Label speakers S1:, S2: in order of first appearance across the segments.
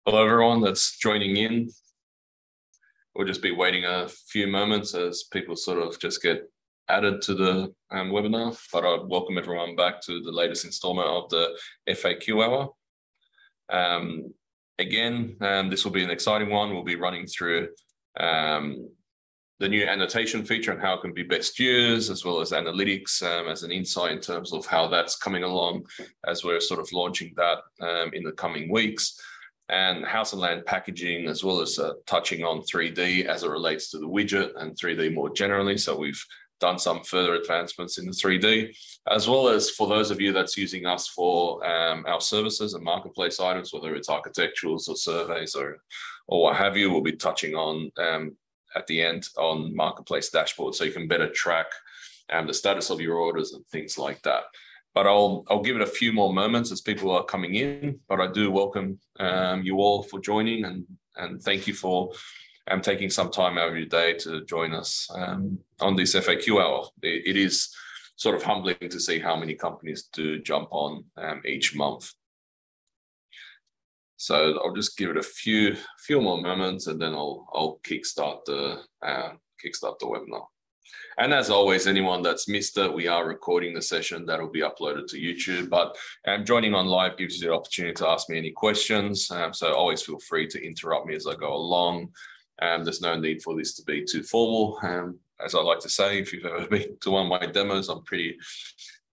S1: Hello, everyone that's joining in. We'll just be waiting a few moments as people sort of just get added to the webinar, but I'd welcome everyone back to the latest installment of the FAQ Hour. Again, this will be an exciting one. We'll be running through the new annotation feature and how it can be best used, as well as analytics as an insight in terms of how that's coming along as we're sort of launching that in the coming weeks. And house and land packaging, as well as touching on 3D as it relates to the widget and 3D more generally. So we've done some further advancements in the 3D, as well as for those of you that's using us for our services and marketplace items, whether it's architecturals or surveys or what have you, we'll be touching on at the end on marketplace dashboard, so you can better track the status of your orders and things like that. But I'll give it a few more moments as people are coming in. But I do welcome you all for joining, and thank you for taking some time out of your day to join us on this FAQ hour. It is sort of humbling to see how many companies do jump on each month. So I'll just give it a few more moments, and then I'll kickstart the webinar. And as always, anyone that's missed it, we are recording the session that'll be uploaded to YouTube. But joining on live gives you the opportunity to ask me any questions. So always feel free to interrupt me as I go along. There's no need for this to be too formal. As I like to say, if you've ever been to one of my demos, I'm pretty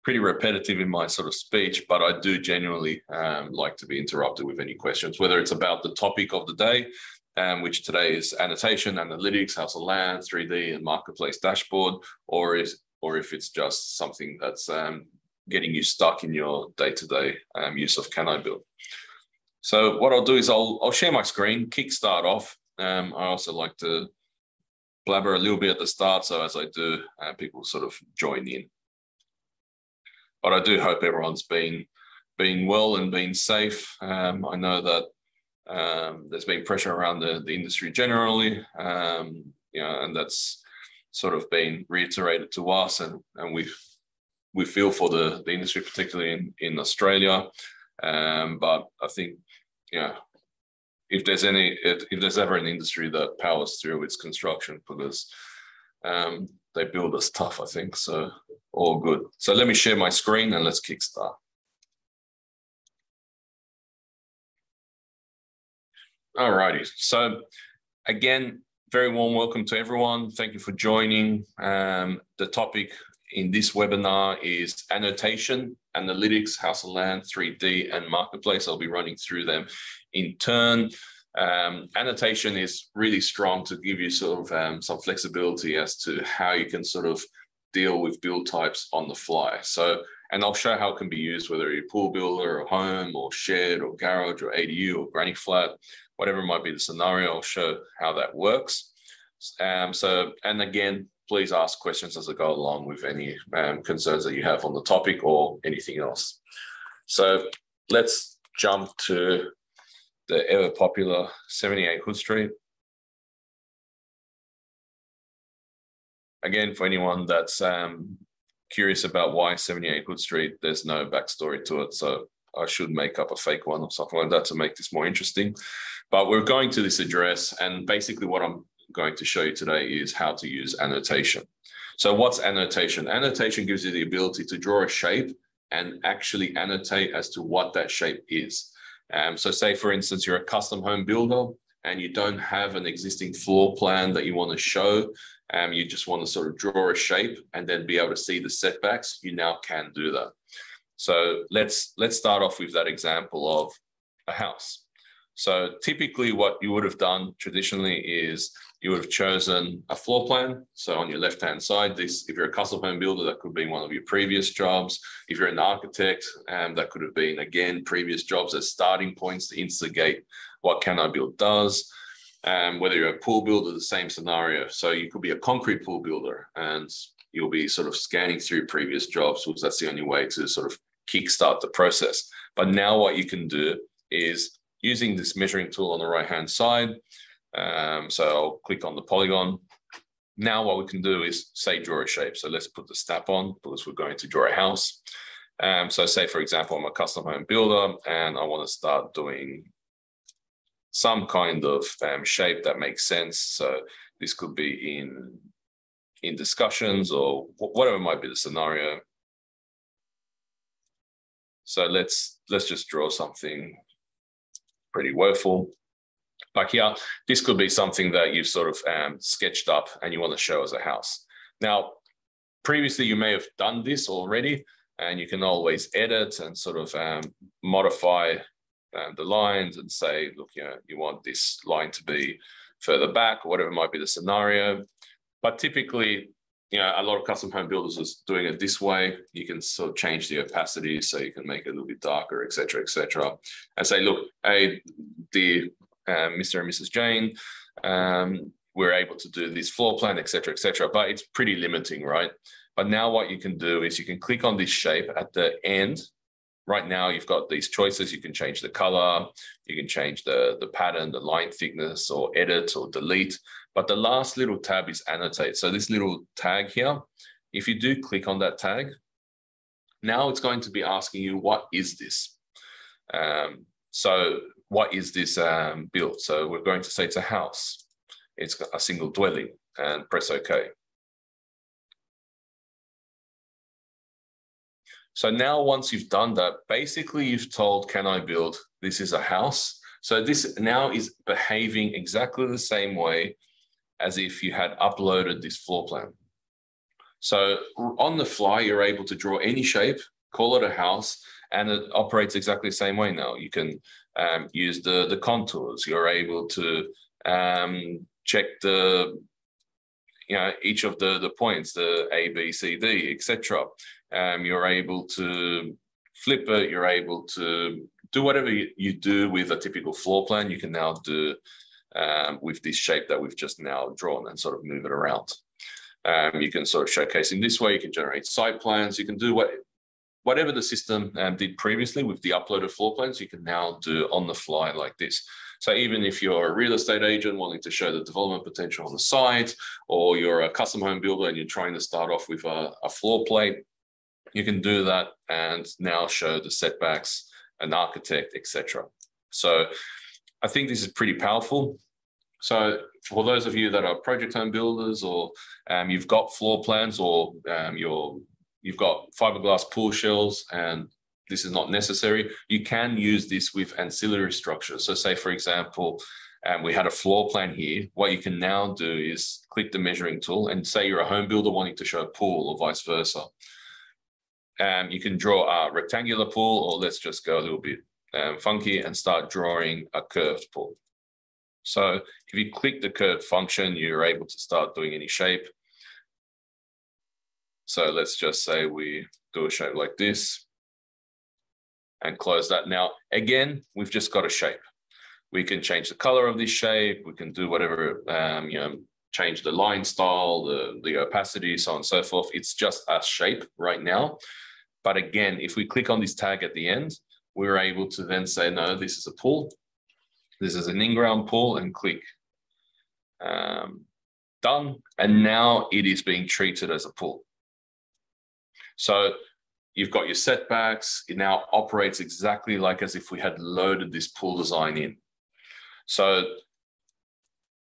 S1: repetitive in my sort of speech, but I do genuinely like to be interrupted with any questions, whether it's about the topic of the day, which today is annotation, analytics, house of land, 3D, and marketplace dashboard, or if it's just something that's getting you stuck in your day-to-day use of canibuild. So what I'll do is I'll share my screen, kickstart off. I also like to blabber a little bit at the start, so as I do, people sort of join in. But I do hope everyone's being well and being safe. I know that there's been pressure around the industry generally, and that's sort of been reiterated to us, and we feel for the industry, particularly in Australia. But I think, if there's ever an industry that powers through, it's construction, because they build us tough, I think. So all good. So let me share my screen and let's kickstart. Alrighty. So again, very warm welcome to everyone. Thank you for joining. The topic in this webinar is annotation, analytics, house of land, 3D, and marketplace. I'll be running through them in turn. Annotation is really strong to give you sort of some flexibility as to how you can sort of deal with build types on the fly. So, and I'll show how it can be used, whether you're a pool builder, or home, or shed, or garage, or ADU, or granny flat, whatever might be the scenario. I'll show how that works. And again, please ask questions as I go along with any concerns that you have on the topic or anything else. So let's jump to the ever popular 78 Hood Street. Again, for anyone that's curious about why 78 Hood Street, there's no backstory to it. So I should make up a fake one or something like that to make this more interesting. But we're going to this address, and basically what I'm going to show you today is how to use annotation. So what's annotation? Annotation gives you the ability to draw a shape and actually annotate as to what that shape is. So say, for instance, you're a custom home builder and you don't have an existing floor plan that you want to show. You just want to sort of draw a shape and then be able to see the setbacks. You now can do that. So let's start off with that example of a house. So typically what you would have done traditionally is you would have chosen a floor plan. So on your left-hand side, if you're a custom home builder, that could be one of your previous jobs. If you're an architect, that could have been, again, previous jobs as starting points to instigate what canibuild does. Whether you're a pool builder, the same scenario. So you could be a concrete pool builder and you'll be sort of scanning through previous jobs, because that's the only way to sort of kickstart the process. But now what you can do is using this measuring tool on the right-hand side. So I'll click on the polygon. Now what we can do is, say, draw a shape. So let's put the snap on, because we're going to draw a house. So say, for example, I'm a custom home builder and I want to start doing some kind of shape that makes sense. So this could be in discussions or whatever might be the scenario. So let's just draw something pretty woeful. Like here, this could be something that you've sort of sketched up and you want to show as a house. Now, previously you may have done this already, and you can always edit and sort of modify the lines and say, look, you want this line to be further back or whatever might be the scenario. But typically, a lot of custom home builders is doing it this way. You can sort of change the opacity so you can make it a little bit darker, et cetera, and say, look, hey, the Mr. and Mrs. Jane, we're able to do this floor plan, et cetera, but it's pretty limiting, right? But now what you can do is you can click on this shape at the end. Right now, you've got these choices. You can change the color, you can change the pattern, the line thickness, or edit or delete. But the last little tab is Annotate. So this little tag here, if you do click on that tag, now it's going to be asking you, what is this? So what is this build? So we're going to say it's a house. It's a single dwelling, and press OK. So now once you've done that, basically you've told canibuild, this is a house. So this now is behaving exactly the same way as if you had uploaded this floor plan. So on the fly, you're able to draw any shape, call it a house, and it operates exactly the same way now. You can use the contours. You're able to check each of the points, the A, B, C, D, etc. You're able to flip it. You're able to do whatever you do with a typical floor plan. You can now do with this shape that we've just now drawn and sort of move it around. You can sort of showcase in this way. You can generate site plans. You can do whatever the system did previously with the uploaded floor plans, you can now do on the fly like this. So even if you're a real estate agent wanting to show the development potential on the site, or you're a custom home builder and you're trying to start off with a floor plate, you can do that and now show the setbacks, an architect, etc. So I think this is pretty powerful. So for those of you that are project home builders, or you've got floor plans, or you've got fiberglass pool shells and this is not necessary, you can use this with ancillary structures. So say, for example, we had a floor plan here. What you can now do is click the measuring tool and say you're a home builder wanting to show a pool or vice versa. You can draw a rectangular pool, or let's just go a little bit funky and start drawing a curved pool. So if you click the curved function, you're able to start doing any shape. So let's just say we do a shape like this and close that. Now, again, we've just got a shape. We can change the color of this shape. We can do whatever, change the line style, the opacity, so on and so forth. It's just a shape right now. But again, if we click on this tag at the end, we're able to then say, no, this is a pool. This is an in-ground pool, and click done. And now it is being treated as a pool. So you've got your setbacks. It now operates exactly like as if we had loaded this pool design in. So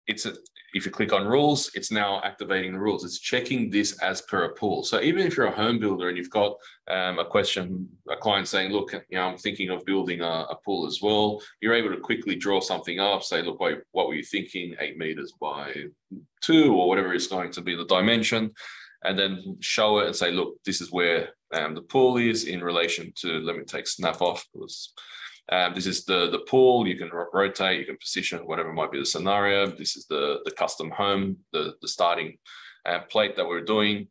S1: if you click on rules, it's now activating the rules. It's checking this as per a pool. So even if you're a home builder and you've got a client saying, look, I'm thinking of building a pool as well, you're able to quickly draw something up, say, look, what were you thinking? 8 meters by 2 or whatever is going to be the dimension, and then show it and say, look, this is where the pool is in relation to, let me take snap off, because this is the pool. You can rotate, you can position, whatever might be the scenario. This is the custom home, the starting plate that we're doing.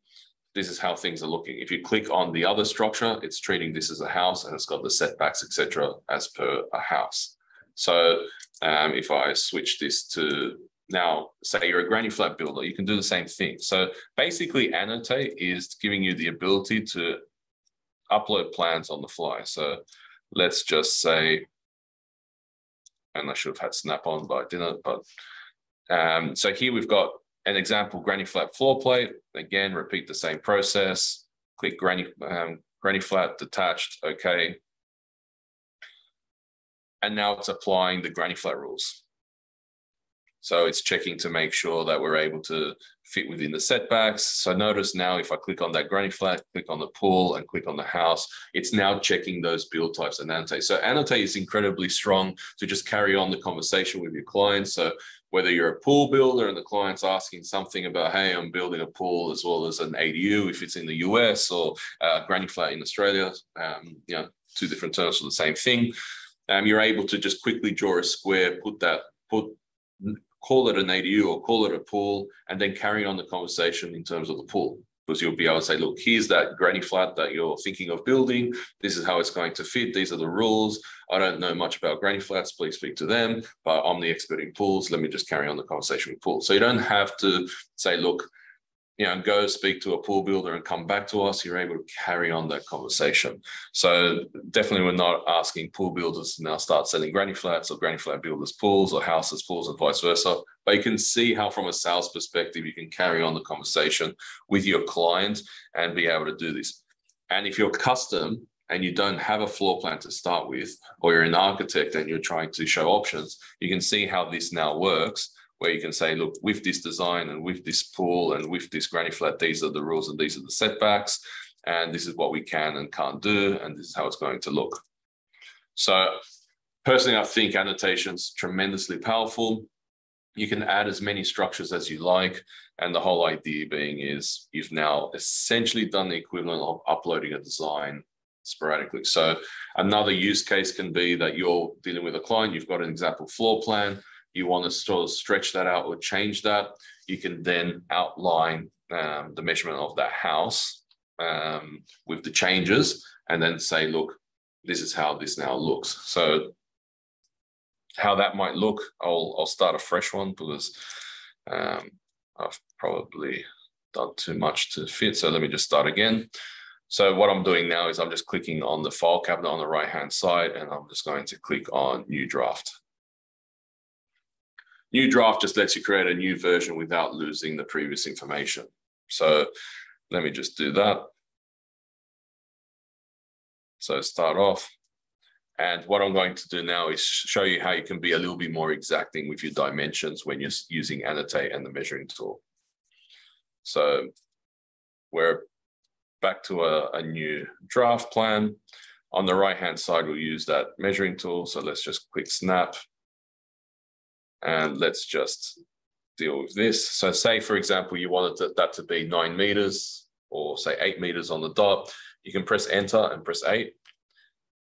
S1: This is how things are looking. If you click on the other structure, it's treating this as a house, and it's got the setbacks, etc., as per a house. So if I switch this to now, say you're a granny flat builder, you can do the same thing. So basically, Annotate is giving you the ability to upload plans on the fly. So let's just say, and I should have had snap on, but I didn't. But so here we've got an example granny flat floor plate. Again, repeat the same process. Click granny flat detached. Okay. And now it's applying the granny flat rules. So it's checking to make sure that we're able to fit within the setbacks. So notice now if I click on that granny flat, click on the pool and click on the house, it's now checking those build types and Annotate. So Annotate is incredibly strong to just carry on the conversation with your clients. So whether you're a pool builder and the client's asking something about, hey, I'm building a pool as well as an ADU if it's in the US, or a granny flat in Australia, you know, two different terms for the same thing. You're able to just quickly draw a square, call it an ADU or call it a pool, and then carry on the conversation in terms of the pool. Because you'll be able to say, look, here's that granny flat that you're thinking of building. This is how it's going to fit. These are the rules. I don't know much about granny flats. Please speak to them. But I'm the expert in pools. Let me just carry on the conversation with pools. So you don't have to say, look, you know, go speak to a pool builder and come back to us. You're able to carry on that conversation. So definitely we're not asking pool builders to now start selling granny flats or granny flat builders pools or houses pools and vice versa. But you can see how from a sales perspective, you can carry on the conversation with your client and be able to do this. And if you're custom and you don't have a floor plan to start with, or you're an architect and you're trying to show options, you can see how this now works, where you can say, look, with this design and with this pool and with this granny flat, these are the rules and these are the setbacks, and this is what we can and can't do, and this is how it's going to look. So personally, I think annotation's tremendously powerful. You can add as many structures as you like, and the whole idea being is you've now essentially done the equivalent of uploading a design sporadically. So another use case can be that you're dealing with a client, you've got an example floor plan, you want to sort of stretch that out or change that, you can then outline the measurement of that house with the changes, and then say, look, this is how this now looks. So how that might look, I'll start a fresh one because I've probably done too much to fit. So let me just start again. So what I'm doing now is I'm just clicking on the file cabinet on the right-hand side, and I'm just going to click on New Draft. New Draft just lets you create a new version without losing the previous information. So let me just do that. So start off. And what I'm going to do now is show you how you can be a little bit more exacting with your dimensions when you're using Annotate and the measuring tool. So we're back to a new draft plan. On the right-hand side, we'll use that measuring tool. So let's just click snap. And let's just deal with this. So say, for example, you wanted that to be 9 meters or say 8 meters on the dot. You can press enter and press 8.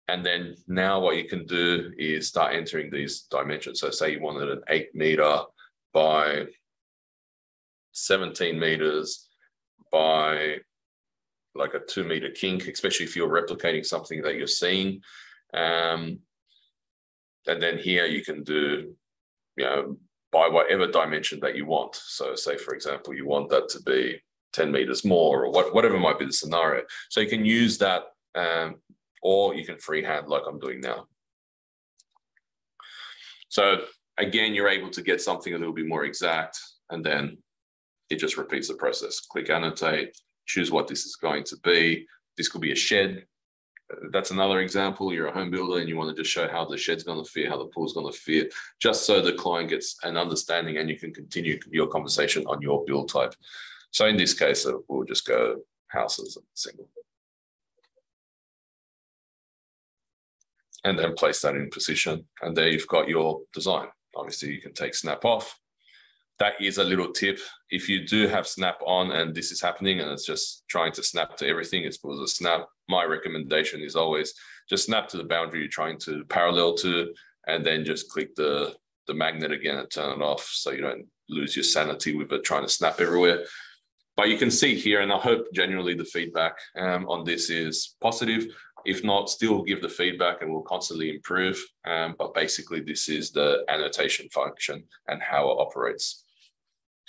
S1: And then now what you can do is start entering these dimensions. So say you wanted an 8 meter by 17 meters by like a 2 meter kink, especially if you're replicating something that you're seeing. And then here you can do, you know, by whatever dimension that you want. So say, for example, you want that to be 10 meters more, or whatever might be the scenario. So you can use that, or you can freehand like I'm doing now. So again, you're able to get something a little bit more exact, and then it just repeats the process. Click Annotate, choose what this is going to be. This could be a shed. That's another example. You're a home builder and you want to just show how the shed's going to fit, how the pool's going to fit, just so the client gets an understanding and you can continue your conversation on your build type. So in this case, we'll just go houses and single. And then place that in position. And there you've got your design. Obviously, you can take snap off. That is a little tip. If you do have snap on and this is happening and it's just trying to snap to everything, it's because of snap. My recommendation is always just snap to the boundary you're trying to parallel to, and then just click the magnet again and turn it off so you don't lose your sanity with it trying to snap everywhere. But you can see here, and I hope genuinely the feedback on this is positive. If not, still give the feedback and we'll constantly improve. But basically, this is the annotation function and how it operates.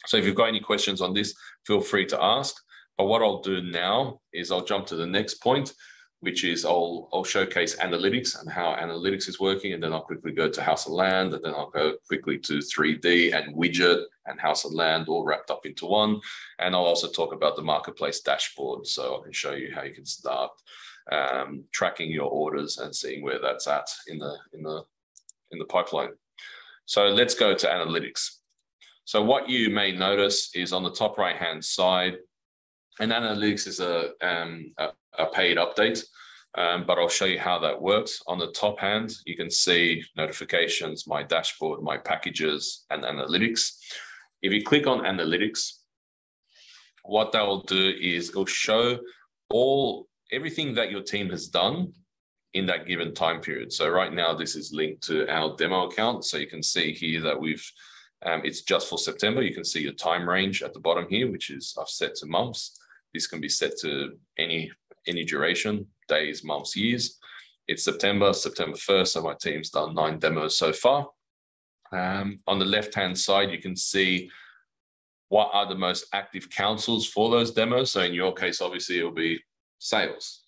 S1: So if you've got any questions on this, feel free to ask. But what I'll do now is I'll jump to the next point, which is I'll showcase analytics and how analytics is working. And then I'll quickly go to house and land. And then I'll go quickly to 3D and widget and house and land all wrapped up into one. And I'll also talk about the marketplace dashboard. So I can show you how you can start tracking your orders and seeing where that's at in the pipeline. So let's go to analytics. So what you may notice is on the top right-hand side, and analytics is a paid update, but I'll show you how that works. On the top hand, you can see notifications, my dashboard, my packages, and analytics. If you click on analytics, what that will do is it'll show everything that your team has done in that given time period. So right now, this is linked to our demo account. So you can see here that it's just for September. You can see your time range at the bottom here, which is I've set to months. This can be set to any duration, days, months, years. It's September 1st, so my team's done 9 demos so far. On the left-hand side, you can see what are the most active councils for those demos. So in your case, obviously, it'll be sales.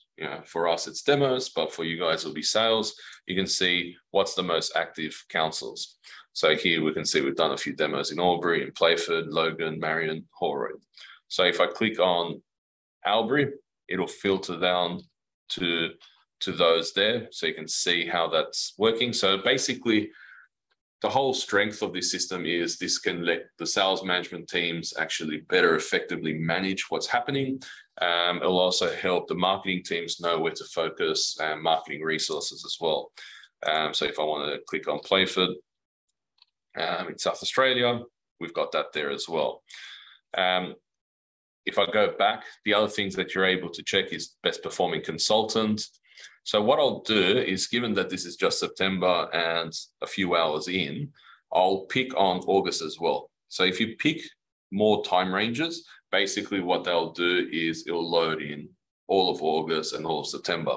S1: For us, it's demos, but for you guys, it'll be sales. You can see what's the most active councils. So here we can see we've done a few demos in Albury, in Playford, Logan, Marion, Holroyd. So if I click on Albury, it'll filter down to those there. So you can see how that's working. So basically, the whole strength of this system is this can let the sales management teams actually better effectively manage what's happening. It'll also help the marketing teams know where to focus and marketing resources as well. So if I want to click on Playford in South Australia, we've got that there as well. If I go back, the other things that you're able to check is best performing consultant. So what I'll do is, given that this is just September and a few hours in, I'll pick on August as well. So if you pick more time ranges, basically what they'll do is it'll load in all of August and all of September.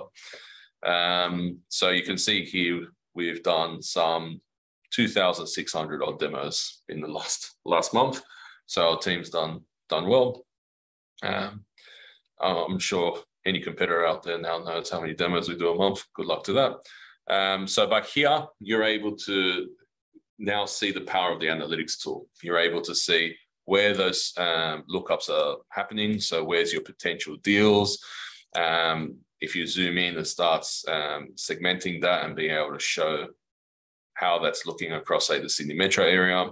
S1: So you can see here, we've done some 2,600 odd demos in the last month. So our team's done well. I'm sure any competitor out there now knows how many demos we do a month. Good luck to that. So back here, you're able to now see the power of the analytics tool. You're able to see where those lookups are happening. So where's your potential deals? If you zoom in, it starts segmenting that and being able to show how that's looking across, say, the Sydney metro area.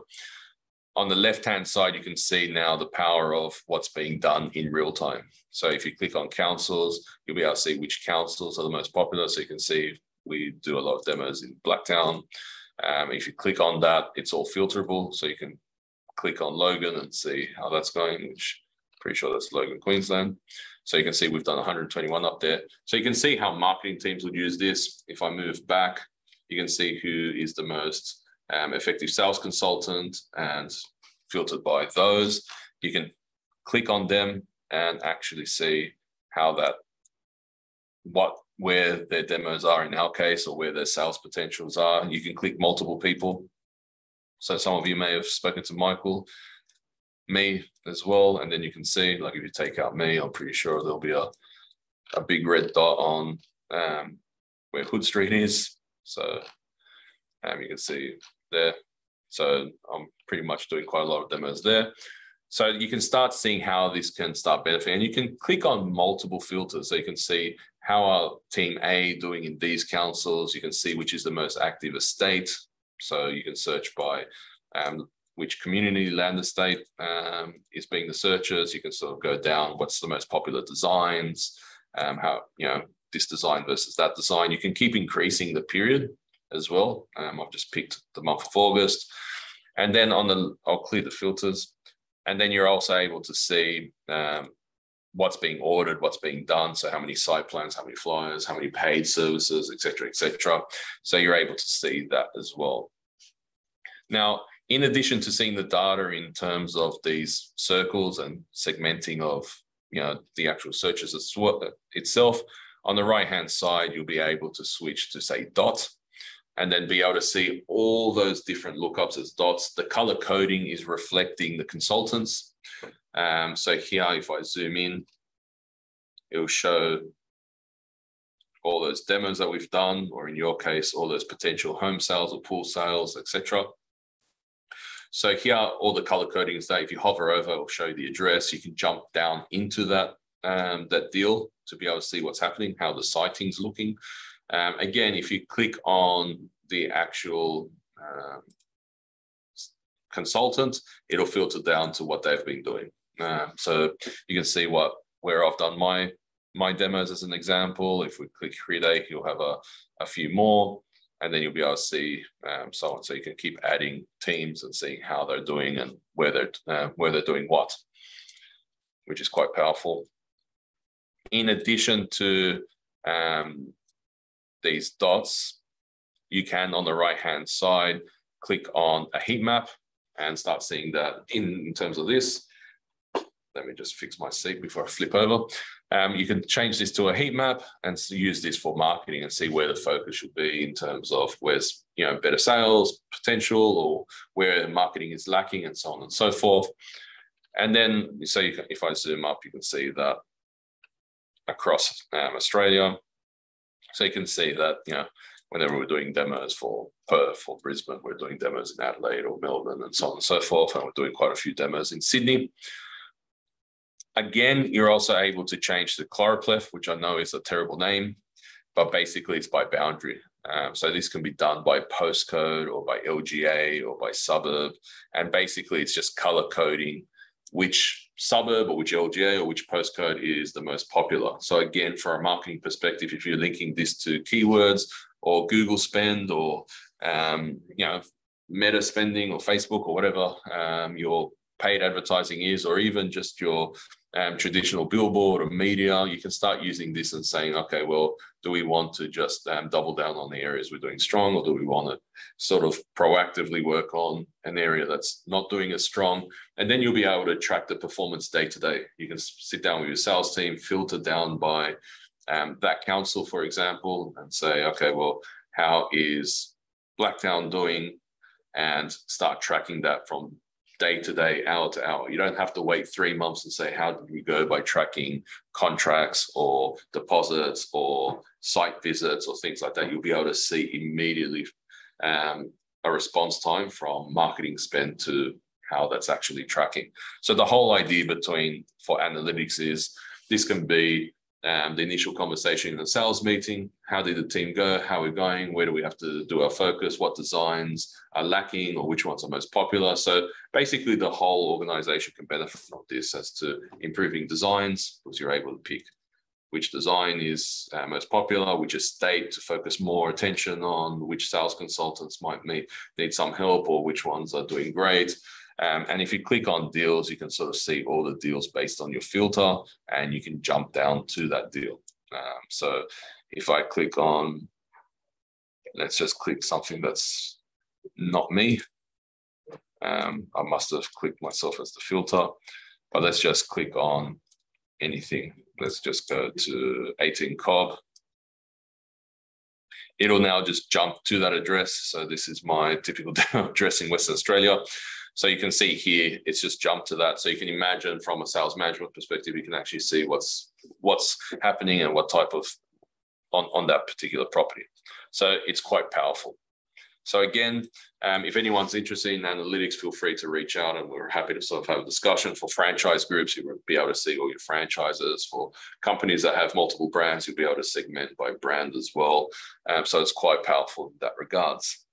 S1: On the left-hand side, you can see now the power of what's being done in real time. So if you click on councils, you'll be able to see which councils are the most popular. So you can see we do a lot of demos in Blacktown. If you click on that, it's all filterable. So you can click on Logan and see how that's going, which I'm pretty sure that's Logan, Queensland. So you can see we've done 121 up there. So you can see how marketing teams would use this. If I move back, you can see who is the most effective sales consultant and filtered by those. You can click on them and actually see how where their demos are in our case, or where their sales potentials are. You can click multiple people. So some of you may have spoken to Michael, me as well, and then you can see, like if you take out me, I'm pretty sure there'll be a big red dot on where Hood Street is. So you can see there. So I'm pretty much doing quite a lot of demos there. So you can start seeing how this can start benefiting. And you can click on multiple filters. So you can see how are team A doing in these councils. You can see which is the most active estate. So you can search by which community land estate is being the searches. You can sort of go down what's the most popular designs, how, this design versus that design. You can keep increasing the period as well. I've just picked the month of August. And then I'll clear the filters. And then you're also able to see what's being ordered, what's being done. So how many site plans, how many flyers, how many paid services, et cetera, et cetera. So you're able to see that as well. Now, in addition to seeing the data in terms of these circles and segmenting of the actual searches itself, on the right-hand side, you'll be able to switch to, say, dots, and then be able to see all those different lookups as dots. The color coding is reflecting the consultants. So here, if I zoom in, it will show all those demos that we've done, or in your case, all those potential home sales or pool sales, etc. So here, all the color coding is there. If you hover over, it will show you the address. You can jump down into that deal to be able to see what's happening, how the siting's looking. Again, if you click on the actual consultant, it'll filter down to what they've been doing. So you can see where I've done my demos as an example. If we click create, you'll have a few more, and then you'll be able to see so on. So you can keep adding teams and seeing how they're doing and where they're doing what, which is quite powerful. In addition to these dots, you can, on the right-hand side, click on a heat map and start seeing that in terms of this. Let me just fix my seat before I flip over. You can change this to a heat map and use this for marketing and see where the focus should be in terms of where's better sales potential or where marketing is lacking and so on and so forth. And then, so if I zoom up, you can see that across Australia. So you can see that, whenever we're doing demos for Perth or Brisbane, we're doing demos in Adelaide or Melbourne and so on and so forth. And we're doing quite a few demos in Sydney. Again, you're also able to change the choropleth, which I know is a terrible name, but basically it's by boundary. So this can be done by postcode or by LGA or by suburb. And basically it's just color coding which suburb or which LGA or which postcode is the most popular. So again, from a marketing perspective, if you're linking this to keywords or Google spend or, Meta spending or Facebook or whatever your paid advertising is, or even just your traditional billboard or media, you can start using this and saying, okay, well, do we want to just double down on the areas we're doing strong, or do we want to sort of proactively work on an area that's not doing as strong? And then you'll be able to track the performance day to day. You can sit down with your sales team, filter down by that council, for example, and say, okay, well, how is Blacktown doing? And start tracking that from day to day, hour to hour. You don't have to wait 3 months and say, how did we go by tracking contracts or deposits or site visits or things like that. You'll be able to see immediately a response time from marketing spend to how that's actually tracking. So the whole idea for analytics is this can be the initial conversation in a sales meeting. How did the team go? How are we going? Where do we have to do our focus? What designs are lacking or which ones are most popular? So basically the whole organization can benefit from this as to improving designs, because you're able to pick which design is most popular, which estate to focus more attention on, which sales consultants might need some help, or which ones are doing great. And if you click on deals, you can sort of see all the deals based on your filter, and you can jump down to that deal. So if I click on, let's just click something that's not me. I must have clicked myself as the filter, but let's just click on anything. Let's just go to 18 Cobb. It'll now just jump to that address. So this is my typical address in Western Australia. So you can see here, it's just jumped to that. So you can imagine from a sales management perspective, you can actually see what's happening and what type of on that particular property. So it's quite powerful. So again, if anyone's interested in analytics, feel free to reach out, and we're happy to sort of have a discussion. For franchise groups, you will be able to see all your franchises. For companies that have multiple brands, you'll be able to segment by brand as well. So it's quite powerful in that regards.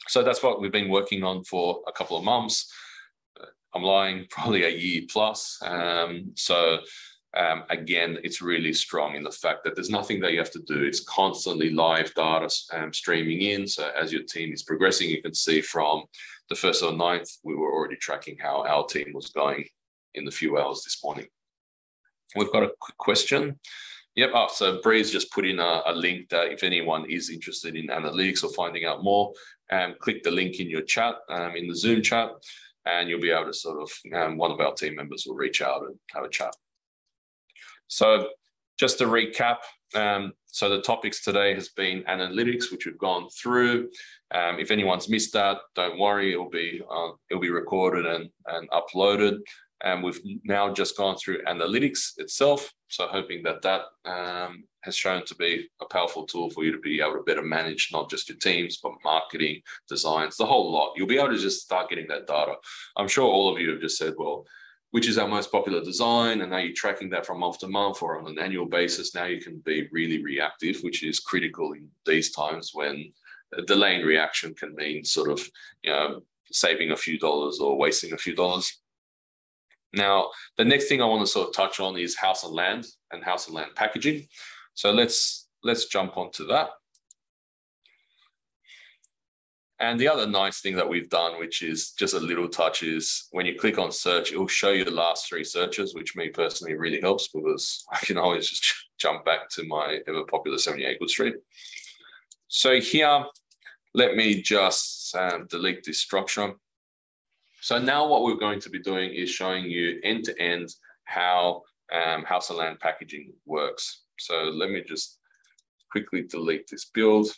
S1: So that's what we've been working on for a couple of months. I'm lying, probably a year plus. Again, it's really strong in the fact that there's nothing that you have to do. It's constantly live data streaming in. So as your team is progressing, you can see from the 1st of the 9th, we were already tracking how our team was going in the few hours this morning. We've got a quick question. Yep. So Bree's just put in a link that if anyone is interested in analytics or finding out more, click the link in your chat, in the Zoom chat, and you'll be able to sort of, one of our team members will reach out and have a chat. So just to recap, so the topics today has been analytics, which we've gone through. If anyone's missed that, don't worry, it'll be recorded and uploaded. And we've now just gone through analytics itself. So hoping that has shown to be a powerful tool for you to be able to better manage not just your teams, but marketing, designs, the whole lot. You'll be able to just start getting that data. I'm sure all of you have just said, well, which is our most popular design? And now you're tracking that from month to month or on an annual basis. Now you can be really reactive, which is critical in these times when a delayed reaction can mean sort of, saving a few dollars or wasting a few dollars. Now, the next thing I want to sort of touch on is house and land packaging. So let's jump onto that. And the other nice thing that we've done, which is just a little touch, is when you click on search, it will show you the last 3 searches, which me personally really helps because I can always just jump back to my ever popular 78 Good Street. So here, let me just delete this structure. So now what we're going to be doing is showing you end-to-end how house and land packaging works. So let me just quickly delete this build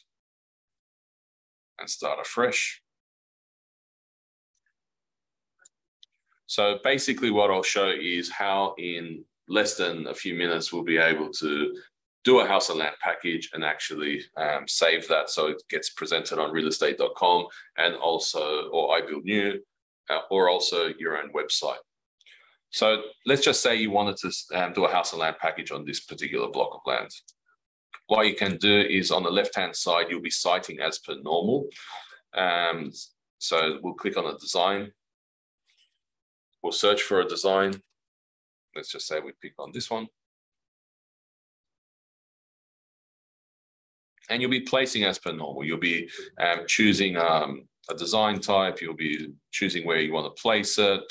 S1: and start afresh. So basically what I'll show is how in less than a few minutes we'll be able to do a house and land package and actually save that so it gets presented on realestate.com and also, or iBuildNew, or also your own website. So let's just say you wanted to do a house and land package on this particular block of land. What you can do is on the left-hand side, you'll be citing as per normal. So we'll click on a design. We'll search for a design. Let's just say we pick on this one. And you'll be placing as per normal. You'll be choosing a design type. You'll be choosing where you want to place it.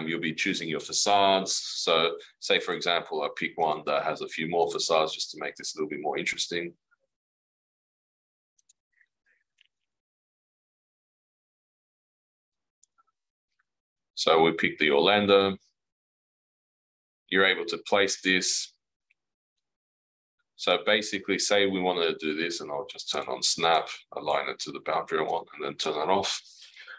S1: You'll be choosing your facades. So say, for example, I pick one that has a few more facades just to make this a little bit more interesting. So we pick the Orlando. You're able to place this. So basically, say we want to do this, and I'll just turn on snap, align it to the boundary I want, and then turn it off.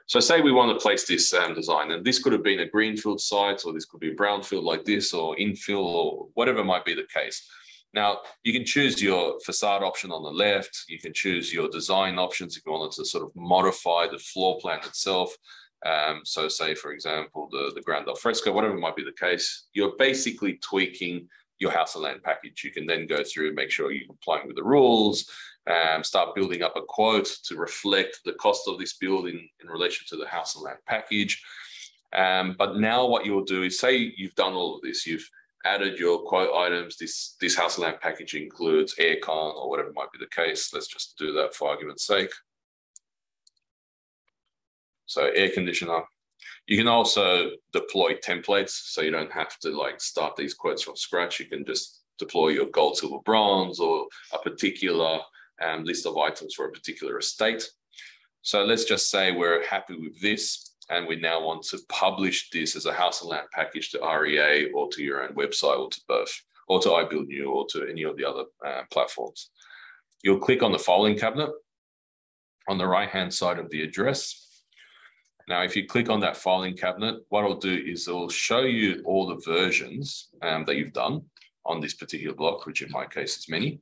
S1: So say we want to place this design, and this could have been a greenfield site, or this could be a brownfield like this, or infill, or whatever might be the case. Now, you can choose your facade option on the left. You can choose your design options if you wanted to sort of modify the floor plan itself. So say, for example, the grand alfresco, whatever might be the case, you're basically tweaking your house and land package. You can then go through and make sure you're complying with the rules, start building up a quote to reflect the cost of this build in relation to the house and land package. But now what you'll do is, say you've done all of this, you've added your quote items, this house and land package includes aircon or whatever might be the case. Let's just do that for argument's sake. So air conditioner. You can also deploy templates, so you don't have to like start these quotes from scratch. You can just deploy your gold, silver, bronze, or a particular list of items for a particular estate. So let's just say we're happy with this, and we now want to publish this as a house and land package to REA or to your own website, or to both, or to iBuildNew, or to any of the other platforms. You'll click on the filing cabinet on the right-hand side of the address. Now, if you click on that filing cabinet, what it'll do is it'll show you all the versions that you've done on this particular block, which in my case is many.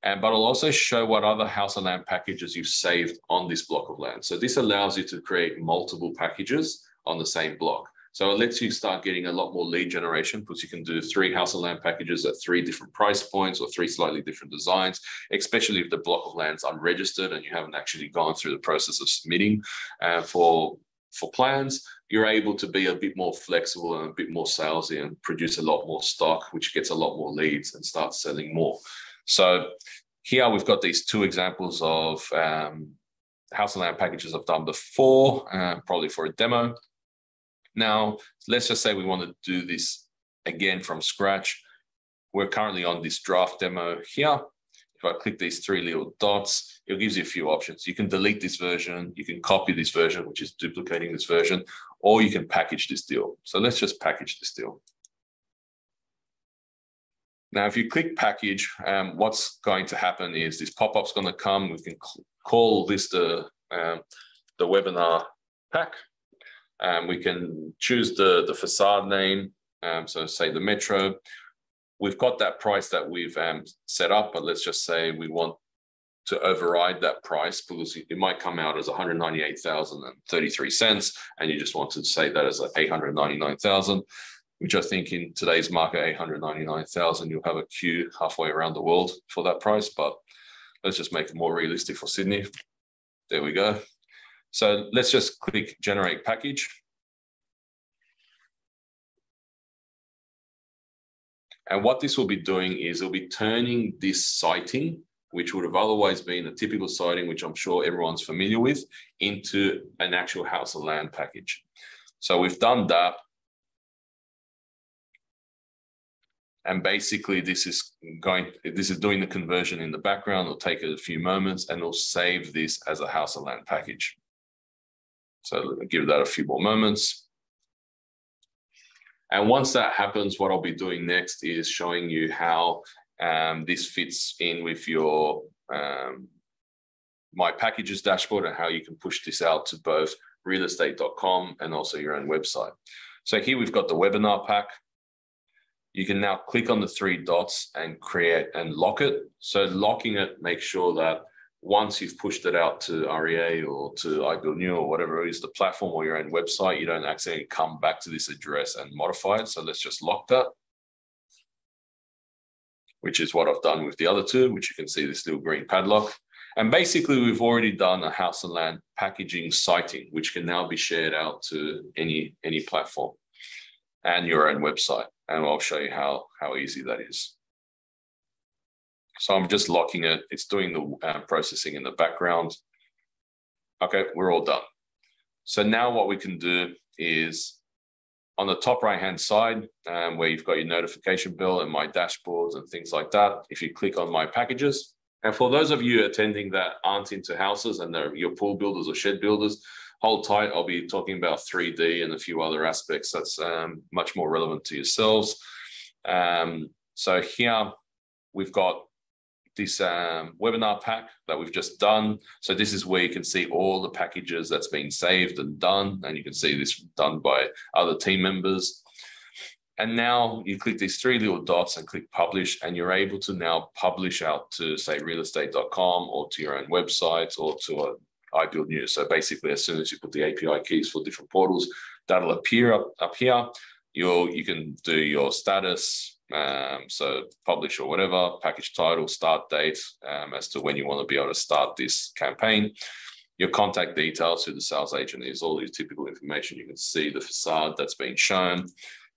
S1: But it'll also show what other house and land packages you've saved on this block of land. So this allows you to create multiple packages on the same block. So it lets you start getting a lot more lead generation, because you can do 3 house and land packages at 3 different price points or 3 slightly different designs, especially if the block of land's unregistered and you haven't actually gone through the process of submitting for plans. You're able to be a bit more flexible and a bit more salesy and produce a lot more stock, which gets a lot more leads and start selling more. So here we've got these 2 examples of house and land packages I've done before, probably for a demo. Now, let's just say we want to do this again from scratch. We're currently on this draft demo here. If I click these 3 little dots, it gives you a few options. You can delete this version, you can copy this version, which is duplicating this version, or you can package this deal. So let's just package this deal. Now, if you click package, what's going to happen is this pop-up's going to come. We can call this the webinar pack. We can choose the facade name. So say the Metro. We've got that price that we've set up, but let's just say we want to override that price, because it might come out as $198,033, and you just want to say that as $899,000, which I think in today's market, $899,000, you'll have a queue halfway around the world for that price. But let's just make it more realistic for Sydney. There we go. So let's just click generate package. And what this will be doing is it'll be turning this siting, which would have otherwise been a typical siting, which I'm sure everyone's familiar with, into an actual house and land package. So we've done that. And basically this is doing the conversion in the background. It'll take a few moments and it'll save this as a house and land package. So give that a few more moments. And once that happens, what I'll be doing next is showing you how this fits in with your My Packages dashboard and how you can push this out to both realestate.com and also your own website. So here we've got the webinar pack. You can now click on the three dots and create and lock it. So locking it, make sure that once you've pushed it out to REA or to iBuild New or whatever it is, the platform or your own website, you don't accidentally come back to this address and modify it. So let's just lock that, which is what I've done with the other two, which you can see this little green padlock. And basically we've already done a house and land packaging siting, which can now be shared out to any platform and your own website. And I'll show you how easy that is. So I'm just locking it. It's doing the processing in the background. Okay, we're all done. So now what we can do is on the top right-hand side, where you've got your notification bell and my dashboards and things like that, if you click on My Packages, and for those of you attending that aren't into houses and they're your pool builders or shed builders, hold tight. I'll be talking about 3D and a few other aspects that's much more relevant to yourselves. So here we've got this webinar pack that we've just done. So this is where you can see all the packages that's been saved and done. And you can see this done by other team members. And now you click these three little dots and click publish, and you're able to now publish out to say realestate.com or to your own website or to iBuild New. So basically, as soon as you put the API keys for different portals, that'll appear up here. You can do your status, so publish or whatever, package title, start date, as to when you want to be able to start this campaign. Your contact details, who the sales agent is, all your typical information. You can see the facade that's being shown,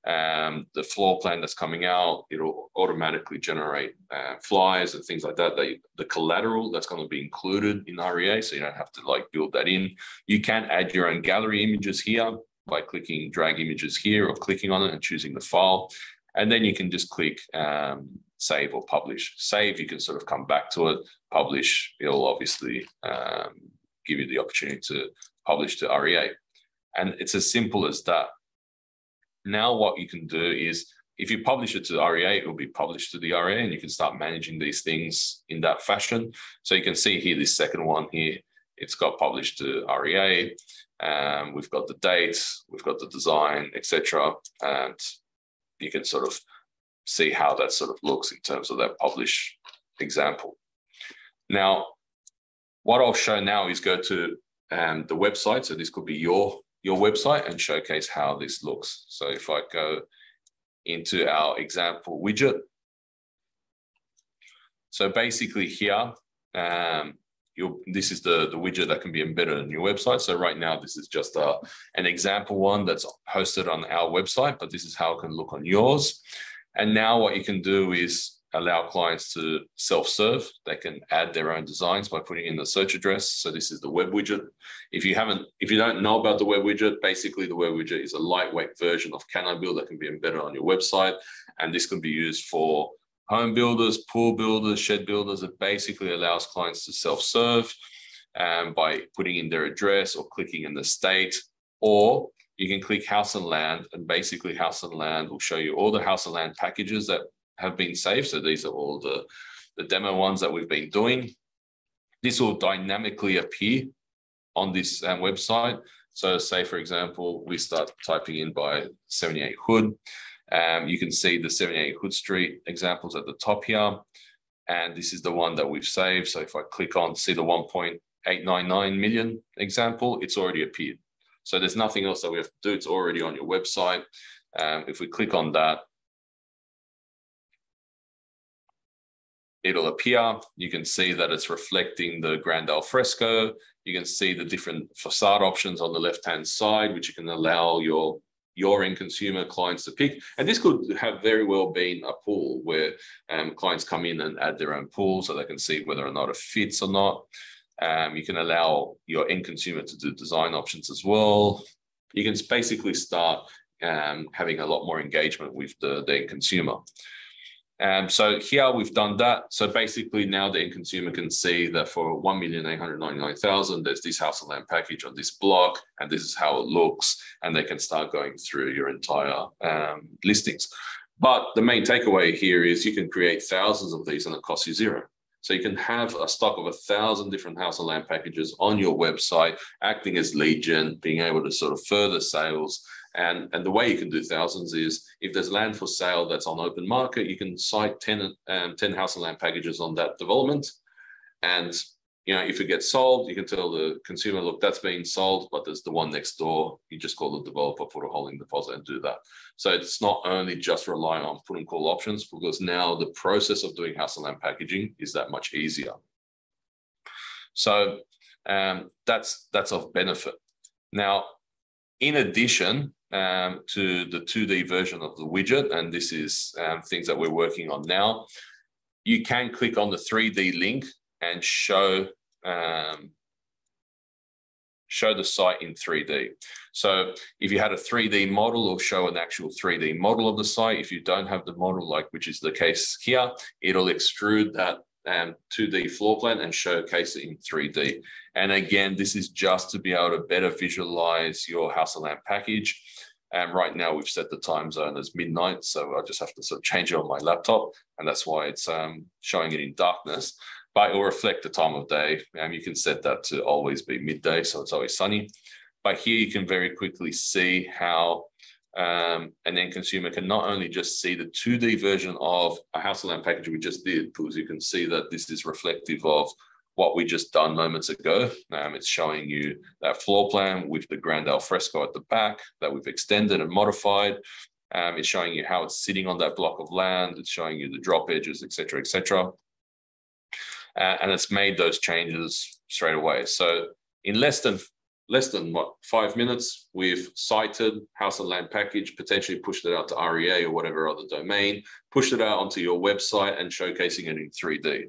S1: the floor plan that's coming out. It'll automatically generate flyers and things like that. The collateral that's going to be included in REA, so you don't have to like build that in. You can add your own gallery images here by clicking drag images here or clicking on it and choosing the file. And then you can just click save or publish. Save, you can sort of come back to it. Publish, it'll obviously give you the opportunity to publish to REA. And it's as simple as that. Now what you can do is, if you publish it to the REA, it will be published to the REA, and you can start managing these things in that fashion. So you can see here, this second one here, it's got published to REA. We've got the dates, we've got the design, etc. And you can sort of see how that sort of looks in terms of that publish example. Now, what I'll show now is go to the website. So this could be your website, and showcase how this looks. So if I go into our example widget, so basically here, this is the widget that can be embedded on your website. So right now, this is just an example one that's hosted on our website, but this is how it can look on yours. And now what you can do is allow clients to self-serve. They can add their own designs by putting in the search address. So this is the web widget. If you don't know about the web widget, basically the web widget is a lightweight version of canibuild that can be embedded on your website. And this can be used for home builders, pool builders, shed builders. It basically allows clients to self-serve by putting in their address or clicking in the state, or you can click house and land, and basically house and land will show you all the house and land packages that have been saved. So these are all the demo ones that we've been doing. This will dynamically appear on this website. So say, for example, we start typing in by 78 Hood. You can see the 78 Hood Street examples at the top here. And this is the one that we've saved. So if I click on, see the 1.899 million example, it's already appeared. So there's nothing else that we have to do. It's already on your website. If we click on that, it'll appear. You can see that it's reflecting the grand al fresco. You can see the different facade options on the left-hand side, which you can allow your end consumer clients to pick. And this could have very well been a pool where clients come in and add their own pool so they can see whether or not it fits or not. You can allow your end consumer to do design options as well. You can basically start having a lot more engagement with the end consumer. So here we've done that. So basically now the end consumer can see that for 1,899,000, there's this house and land package on this block, and this is how it looks, and they can start going through your entire listings. But the main takeaway here is you can create thousands of these and it costs you zero. So you can have a stock of 1,000 different house and land packages on your website, acting as lead gen, being able to sort of further sales. And the way you can do thousands is if there's land for sale that's on open market, you can cite 10 house and land packages on that development. And if it gets sold, you can tell the consumer, look, that's being sold, but there's the one next door. You just call the developer, put a holding deposit and do that. So it's not only just relying on put and call options, because now the process of doing house and land packaging is that much easier. So that's of benefit. Now, in addition to the 2D version of the widget, and this is things that we're working on now, you can click on the 3D link and show the site in 3D. So if you had a 3D model, it'll show an actual 3D model of the site. If you don't have the model, which is the case here, it'll extrude that 2D floor plan and showcase it in 3D. And again, this is just to be able to better visualize your house and land package. And right now we've set the time zone as midnight, so I just have to sort of change it on my laptop, and that's why it's showing it in darkness. But it will reflect the time of day. You can set that to always be midday, so it's always sunny. But here you can very quickly see how an end consumer can not only just see the 2D version of a house and land package we just did, because you can see that this is reflective of what we just done moments ago. It's showing you that floor plan with the grand al fresco at the back that we've extended and modified. It's showing you how it's sitting on that block of land. It's showing you the drop edges, et cetera, et cetera. And it's made those changes straight away. So in less than 5 minutes, we've cited house and land package, potentially pushed it out to REA or whatever other domain, pushed it out onto your website and showcasing it in 3D.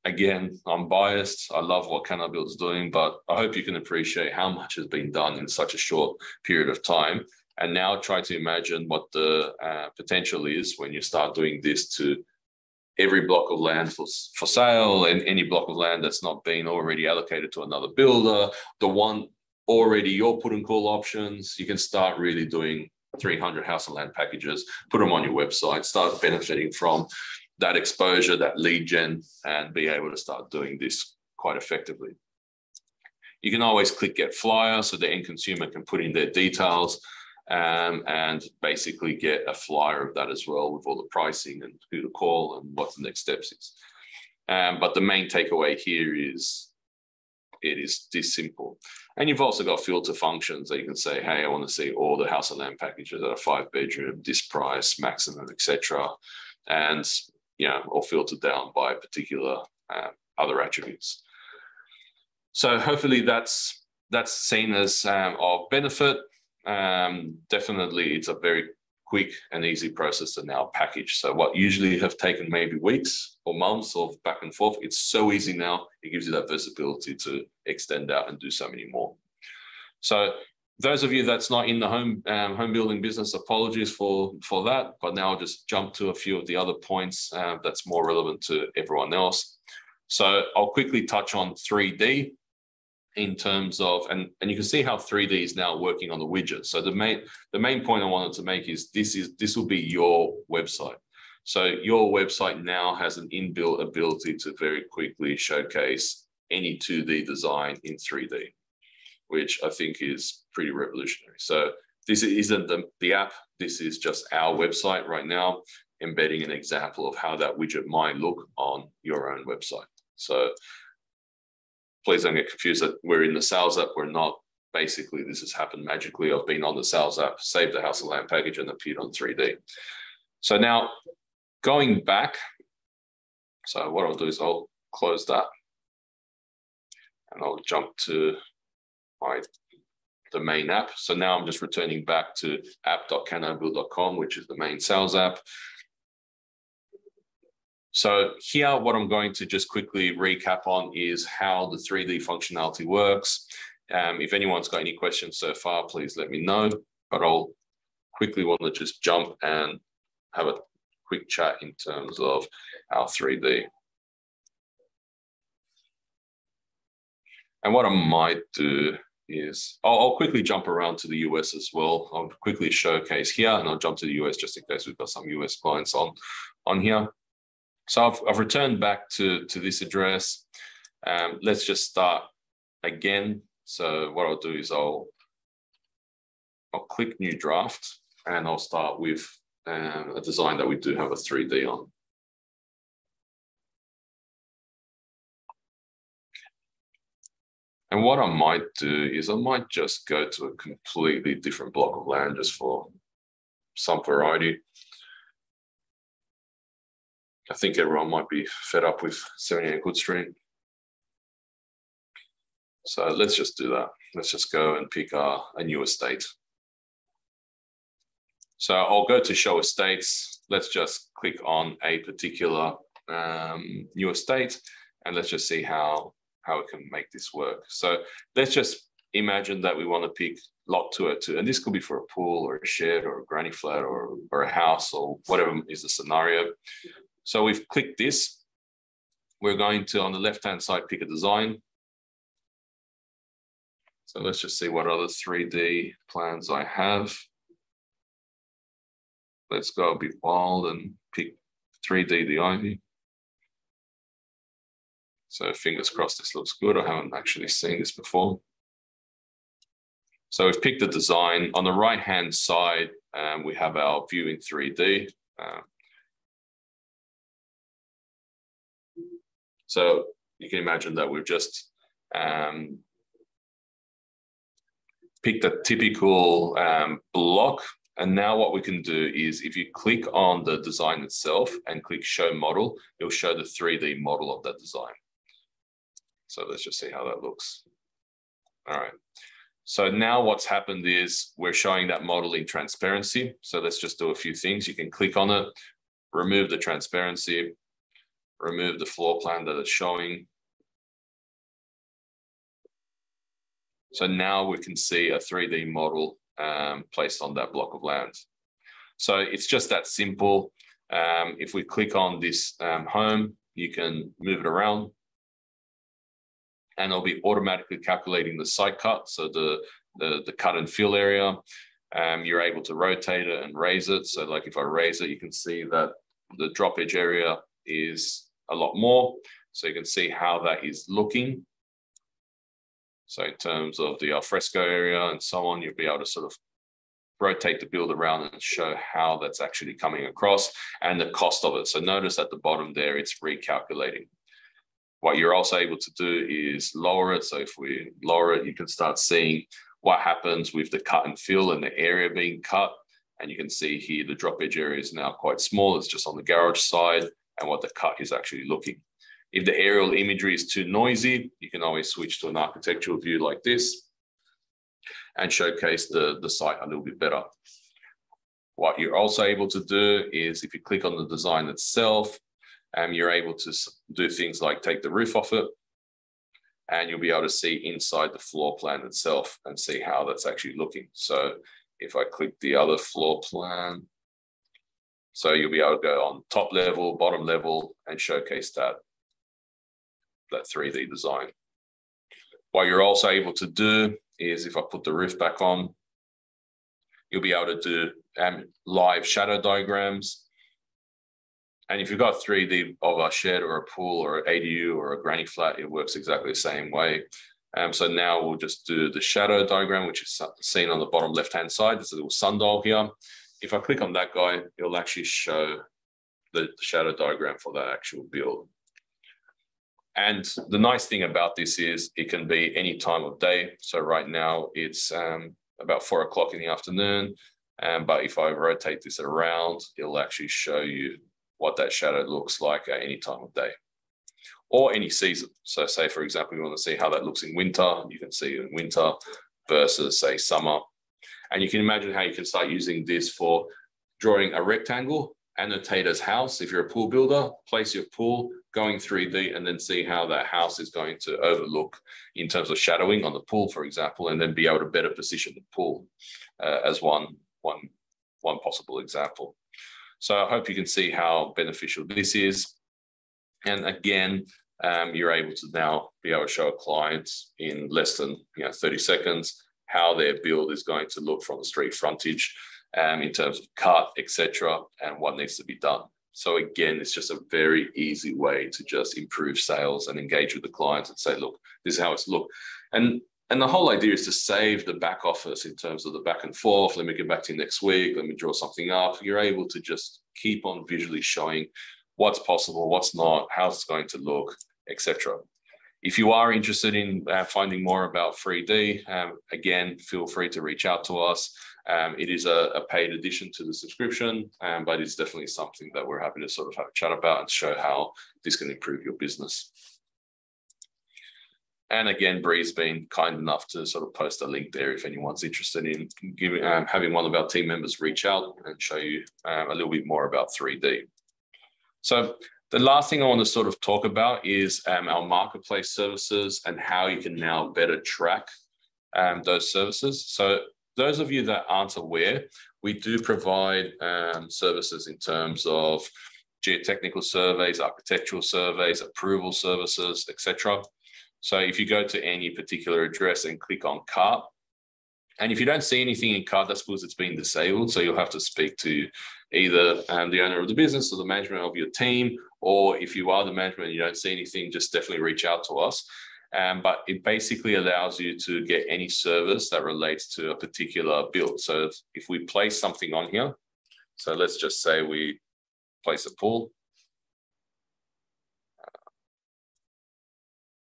S1: Again, I'm biased. I love what canibuild is doing, but I hope you can appreciate how much has been done in such a short period of time. And now try to imagine what the potential is when you start doing this to every block of land for sale, and any block of land that's not been already allocated to another builder, the one already your put and call options. You can start really doing 300 house and land packages, put them on your website, start benefiting from that exposure, that lead gen, and be able to start doing this quite effectively. You can always click get flyer so the end consumer can put in their details and basically get a flyer of that as well with all the pricing and who to call and what the next steps is. But the main takeaway here is it is this simple. And you've also got filter functions that you can say, hey, I want to see all the house and land packages that are 5-bedroom, this price, maximum, etc. And or filtered down by particular other attributes. So hopefully that's seen as of benefit. Definitely, it's a very quick and easy process to now package. So what usually have taken maybe weeks or months of back and forth, it's so easy now. It gives you that versatility to extend out and do so many more. So those of you that's not in the home building business, apologies for that. But now I'll just jump to a few of the other points that's more relevant to everyone else. So I'll quickly touch on 3D in terms of, and you can see how 3D is now working on the widget. So the main point I wanted to make is this will be your website. So your website now has an inbuilt ability to very quickly showcase any 2D design in 3D, which I think is pretty revolutionary. So this isn't the app, this is just our website right now, embedding an example of how that widget might look on your own website. So please don't get confused that we're in the sales app. We're not. Basically, this has happened magically. I've been on the sales app, saved the house and land package, and appeared on 3D. So now going back, So what I'll do is I'll close that and I'll jump to the main app. So now I'm just returning back to app.canibuild.com, which is the main sales app. So here, what I'm going to just quickly recap on is how the 3D functionality works. If anyone's got any questions so far, please let me know, but I'll quickly want to just jump and have a quick chat in terms of our 3D. And what I might do is, I'll quickly jump around to the US as well. I'll quickly showcase here and I'll jump to the US just in case we've got some US clients on here. So I've returned back to this address. Let's just start again. So what I'll do is I'll click new draft and I'll start with a design that we do have a 3D on. And what I might do is I might just go to a completely different block of land just for some variety. I think everyone might be fed up with 78 Good Street. So let's just do that. Let's just go and pick a new estate. So I'll go to show estates. Let's just click on a particular new estate and let's just see how we can make this work. So let's just imagine that we want to pick lot 202, and this could be for a pool or a shed or a granny flat or a house or whatever is the scenario. So we've clicked this. We're going to, on the left-hand side, pick a design. So let's just see what other 3D plans I have. Let's go a bit wild and pick 3D the Ivy. So fingers crossed this looks good. I haven't actually seen this before. So we've picked the design. On the right-hand side, we have our view in 3D. So you can imagine that we've just picked a typical block. And now what we can do is if you click on the design itself and click show model, it'll show the 3D model of that design. So let's just see how that looks. All right. So now what's happened is we're showing that model in transparency. So let's just do a few things. You can click on it, remove the transparency, remove the floor plan that it's showing. So now we can see a 3D model placed on that block of land. So it's just that simple. If we click on this home, you can move it around and it'll be automatically calculating the site cut. So the cut and fill area, you're able to rotate it and raise it. So like if I raise it, you can see that the drop edge area is a lot more. So you can see how that is looking. So in terms of the alfresco area and so on, you'll be able to sort of rotate the build around and show how that's actually coming across and the cost of it. So notice at the bottom there, it's recalculating. What you're also able to do is lower it. So if we lower it, you can start seeing what happens with the cut and fill and the area being cut. And you can see here, the drop edge area is now quite small. It's just on the garage side and what the cut is actually looking. If the aerial imagery is too noisy, you can always switch to an architectural view like this and showcase the site a little bit better. What you're also able to do is if you click on the design itself, you're able to do things like take the roof off it and you'll be able to see inside the floor plan itself and see how that's actually looking. So if I click the other floor plan, so you'll be able to go on top level, bottom level and showcase that 3D design. What you're also able to do is if I put the roof back on, you'll be able to do live shadow diagrams. And if you've got 3D of a shed or a pool or an ADU or a granny flat, it works exactly the same way. So now we'll just do the shadow diagram, which is seen on the bottom left-hand side. There's a little sundial here. If I click on that guy, it'll actually show the shadow diagram for that actual build. And the nice thing about this is it can be any time of day. So right now it's about 4 o'clock in the afternoon. But if I rotate this around, it'll actually show you what that shadow looks like at any time of day or any season. So say, for example, you want to see how that looks in winter. You can see in winter versus, say, summer. And you can imagine how you can start using this for drawing a rectangle, annotate as house. If you're a pool builder, place your pool, going 3D, and then see how that house is going to overlook in terms of shadowing on the pool, for example, and then be able to better position the pool as one possible example. So I hope you can see how beneficial this is. And again, you're able to now be able to show a client in less than 30 seconds how their build is going to look from the street frontage in terms of cut, etc., and what needs to be done. So again, it's just a very easy way to just improve sales and engage with the clients and say, look, this is how it's looked. And the whole idea is to save the back office in terms of the back and forth. Let me get back to you next week. Let me draw something up. You're able to just keep on visually showing what's possible, what's not, how it's going to look, etc. If you are interested in finding more about 3D, again, feel free to reach out to us. It is a paid addition to the subscription, but it's definitely something that we're happy to sort of have a chat about and show how this can improve your business. And again, Bree's been kind enough to sort of post a link there if anyone's interested in having one of our team members reach out and show you a little bit more about 3D. So the last thing I want to sort of talk about is our marketplace services and how you can now better track those services. So those of you that aren't aware, we do provide services in terms of geotechnical surveys, architectural surveys, approval services, etc. So if you go to any particular address and click on cart, and if you don't see anything in cart, that's because it's been disabled. So you'll have to speak to either the owner of the business or the management of your team, or if you are the management and you don't see anything, just definitely reach out to us. But it basically allows you to get any service that relates to a particular build. So if we place something on here, so let's just say we place a pool.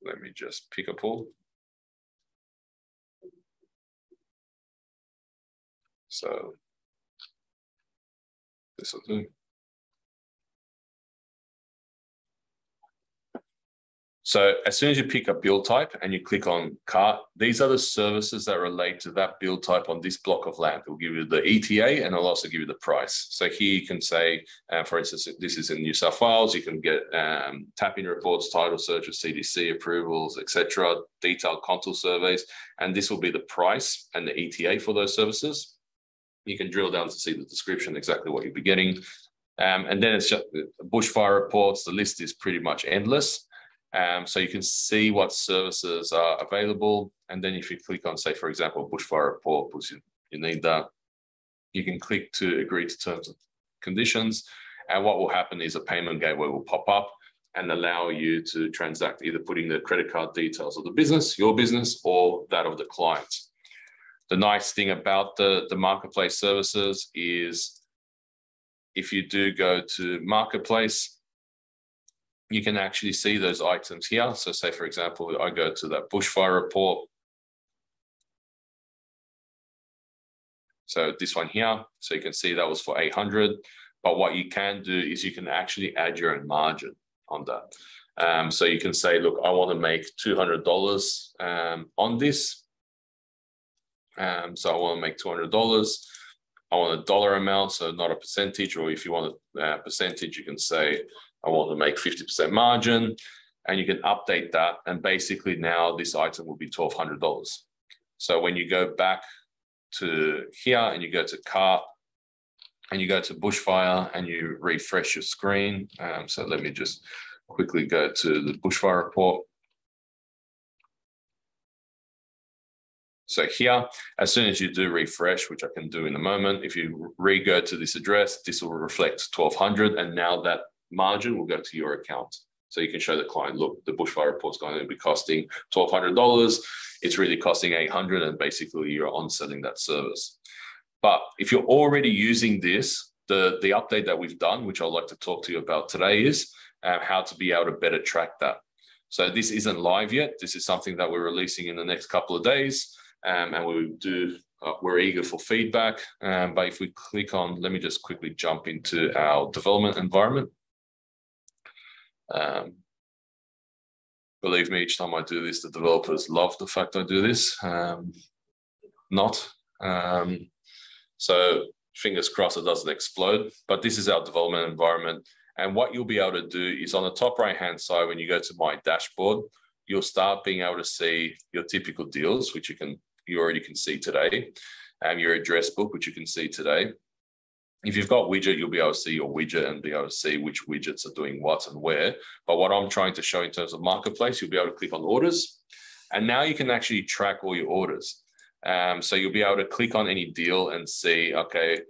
S1: Let me just pick a pool. So this will do. So as soon as you pick a build type and you click on cart, these are the services that relate to that build type on this block of land. It will give you the ETA and it'll also give you the price. So here you can say, for instance, this is in New South Wales, you can get tap-in reports, title searches, CDC approvals, etc., detailed contour surveys, and this will be the price and the ETA for those services. You can drill down to see the description, exactly what you'll be getting. And then it's just bushfire reports. The list is pretty much endless. So you can see what services are available. And then if you click on, say, for example, bushfire report, because you need that, you can click to agree to terms and conditions. And what will happen is a payment gateway will pop up and allow you to transact, either putting the credit card details of the business, your business, or that of the client. The nice thing about the marketplace services is if you do go to marketplace, you can actually see those items here. So say, for example, I go to that bushfire report. So this one here, so you can see that was for 800. But what you can do is you can actually add your own margin on that. So you can say, look, I want to make $200 on this. So I want to make $200. I want a dollar amount, so not a percentage, or if you want a percentage, you can say, I want to make 50% margin, and you can update that. And basically now this item will be $1,200. So when you go back to here and you go to cart and you go to bushfire and you refresh your screen. So let me just quickly go to the bushfire report. So here, as soon as you do refresh, which I can do in a moment, if you re-go to this address, this will reflect 1,200, and now that margin will go to your account. So you can show the client, look, the bushfire report is going to be costing $1,200. It's really costing $800, and basically you're on selling that service. But if you're already using this, the update that we've done, which I'd like to talk to you about today, is how to be able to better track that. So this isn't live yet. This is something that we're releasing in the next couple of days. And we do we're eager for feedback. But if we click on, let me just quickly jump into our development environment. Believe me, each time I do this, the developers love the fact I do this. So fingers crossed it doesn't explode, but this is our development environment. And what you'll be able to do is on the top right-hand side, when you go to my dashboard, you'll start being able to see your typical deals, which you already can see today, your address book, which you can see today. If you've got widget, you'll be able to see your widget and be able to see which widgets are doing what and where. But what I'm trying to show in terms of marketplace, you'll be able to click on orders. And now you can actually track all your orders. So you'll be able to click on any deal and see, okay,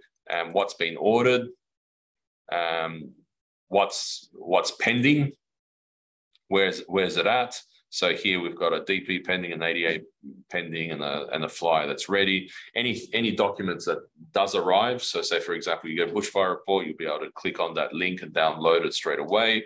S1: what's been ordered, what's pending, where's it at. So here we've got a DP pending, an 88 pending, and a flyer that's ready. Any documents that does arrive. So say, for example, you get a bushfire report, you'll be able to click on that link and download it straight away.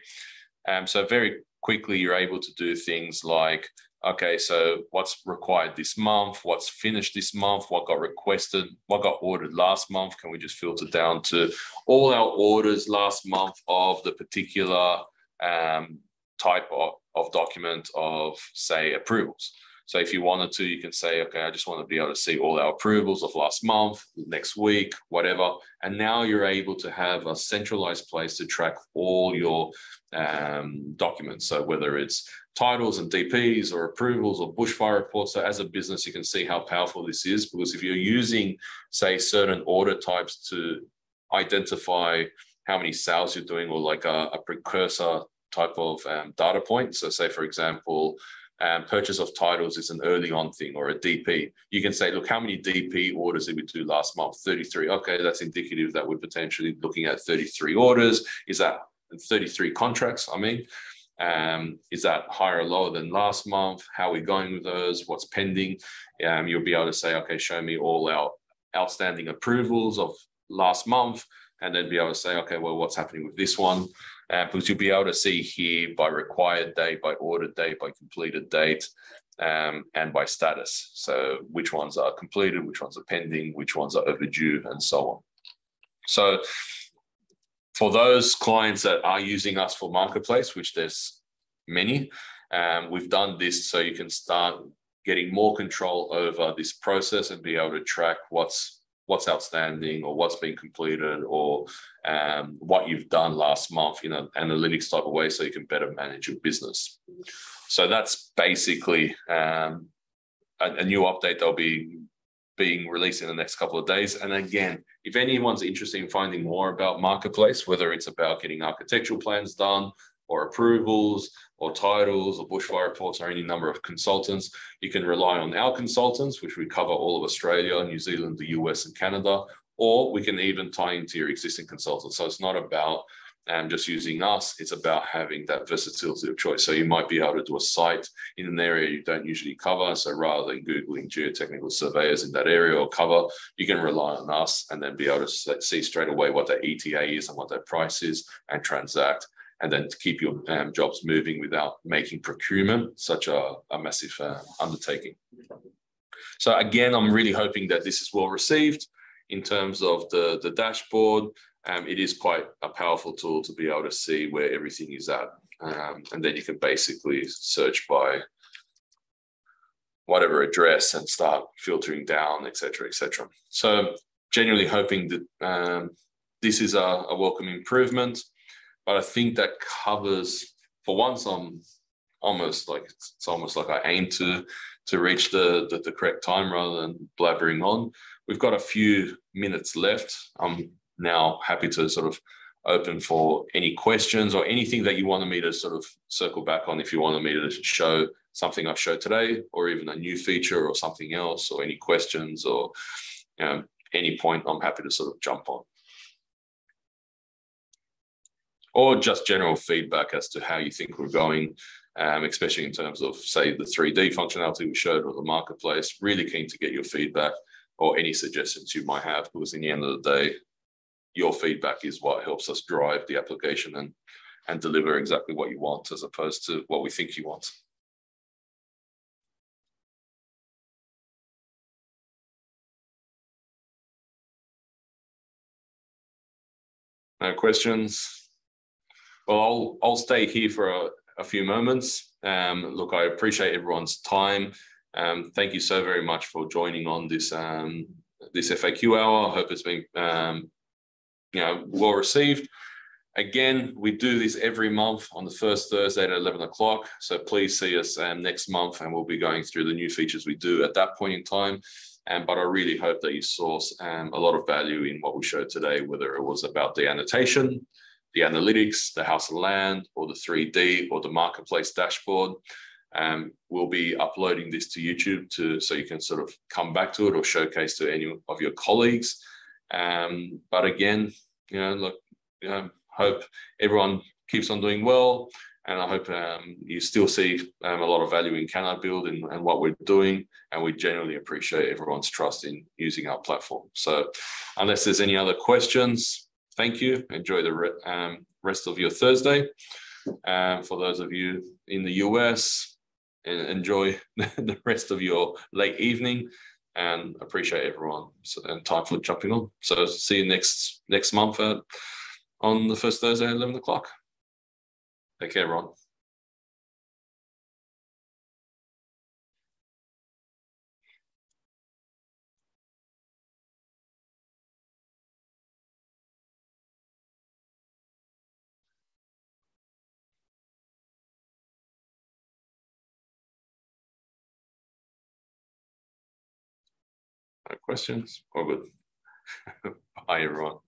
S1: So very quickly, you're able to do things like, okay, so what's required this month, what's finished this month, what got requested, what got ordered last month. Can we just filter down to all our orders last month of the particular type of document of, say, approvals. So if you wanted to, you can say, okay, I just want to be able to see all our approvals of last month, next week, whatever. And now you're able to have a centralized place to track all your documents. So whether it's titles and DPs or approvals or bushfire reports. So as a business, you can see how powerful this is, because if you're using, say, certain order types to identify how many sales you're doing, or like a precursor type of data point. So say, for example, purchase of titles is an early on thing, or a DP. You can say, look, how many DP orders did we do last month? 33. Okay, that's indicative that we're potentially looking at 33 orders. Is that 33 contracts? I mean, is that higher or lower than last month? How are we going with those? What's pending? You'll be able to say, okay, show me all our outstanding approvals of last month, and then be able to say, okay, well, what's happening with this one? Because you'll be able to see here by required date, by ordered date, by completed date, and by status. So which ones are completed, which ones are pending, which ones are overdue, and so on. So for those clients that are using us for Marketplace, which there's many, we've done this so you can start getting more control over this process and be able to track what's outstanding, or what's been completed, or what you've done last month in an analytics type of way, so you can better manage your business. So that's basically a new update that'll be being released in the next couple of days. And again, if anyone's interested in finding more about Marketplace, whether it's about getting architectural plans done, or approvals, or titles, or bushfire reports, or any number of consultants, you can rely on our consultants, which we cover all of Australia, New Zealand, the US, and Canada, or we can even tie into your existing consultants. So it's not about just using us, it's about having that versatility of choice. So you might be able to do a site in an area you don't usually cover. So rather than Googling geotechnical surveyors in that area or cover, you can rely on us and then be able to see straight away what that ETA is and what that price is, and transact, and then to keep your jobs moving without making procurement such a massive undertaking. So again, I'm really hoping that this is well received in terms of the dashboard. It is quite a powerful tool to be able to see where everything is at. And then you can basically search by whatever address and start filtering down, et cetera, et cetera. So genuinely hoping that this is a welcome improvement. But I think that covers, for once, it's almost like I aim to reach the correct time rather than blabbering on. We've got a few minutes left. I'm now happy to sort of open for any questions or anything that you wanted me to sort of circle back on. If you wanted me to show something I've showed today, or even a new feature or something else, or any questions, or any point, I'm happy to sort of jump on. Or just general feedback as to how you think we're going, especially in terms of, say, the 3D functionality we showed, or the Marketplace. Really keen to get your feedback or any suggestions you might have, because in the end of the day, your feedback is what helps us drive the application and deliver exactly what you want, as opposed to what we think you want. No questions? Well, I'll stay here for a few moments. Look, I appreciate everyone's time. Thank you so very much for joining on this this FAQ hour. I hope it's been well received. Again, we do this every month on the first Thursday at 11 o'clock. So please see us next month, and we'll be going through the new features we do at that point in time. But I really hope that you saw a lot of value in what we showed today, whether it was about the annotation, the analytics, the house and land, or the 3D, or the marketplace dashboard. We'll be uploading this to YouTube so you can sort of come back to it or showcase to any of your colleagues. But again, hope everyone keeps on doing well, and I hope you still see a lot of value in canibuild and what we're doing, and we genuinely appreciate everyone's trust in using our platform. So unless there's any other questions, thank you. Enjoy the rest of your Thursday. For those of you in the US, enjoy the rest of your late evening, and appreciate everyone and time for jumping on. So see you next month on the first Thursday at 11 o'clock. Take care, everyone. No questions? All good. Bye, everyone.